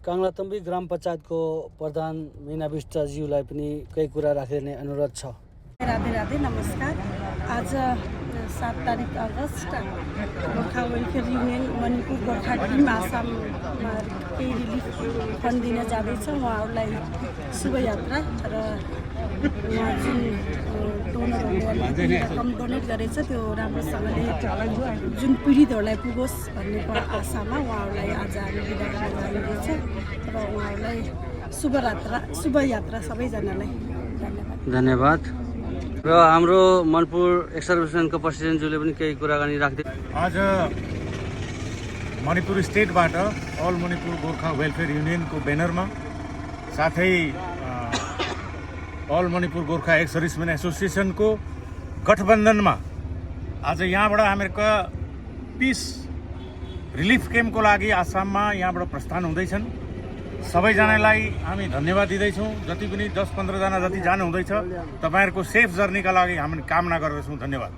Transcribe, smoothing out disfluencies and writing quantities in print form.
काङ्लातम्बी ग्राम पञ्चायतको प्रधान मीना विष्टज्यूलाई पनि केही कुरा राख्ने अनुरोध छ। राधे राधे, नमस्कार। आज 7 तारिक अगस्त Gorkha welfare union Manipur Gorkha team आसाममा केही रिलिफ फन्ड दिन जाँदैछ। उहाँहरूलाई शुभयात्रा र उहाँ जुन डोनरहरूले रकम डोनेट गरेछ त्यो राम्रोसँगले जुन पीडितहरूलाई पुगोस् भन्ने आशामा उहाँहरूलाई आज हामी बिदा गर्न जाँदैछ र उहाँहरूलाई शुभयात्रा सबैजनालाई धन्यवाद। र हाम्रो मनपुर एक्सर्भिसमेन्टको प्रेसिडेन्टज्यूले पनि केही कुराकानी राख्दै आज मणिपुर स्टेटबाट अल मणिपुर गोर्खा वेलफेयर युनियनको ब्यानरमा साथै अल मणिपुर गोर्खा एक्सर्भिसमेन एसोसिएसनको गठबन्धनमा आज यहाँबाट हामीहरूका पिस रिलिफ क्याम्पको लागि आसाममा यहाँबाट प्रस्थान हुँदैछन्। सबैजनालाई हामी धन्यवाद दिँदैछौँ। जति पनि 10-15 जना जति जानु हुँदैछ, तपाईँहरूको सेफ जर्नीका लागि हामी कामना गर्दछौँ। धन्यवाद।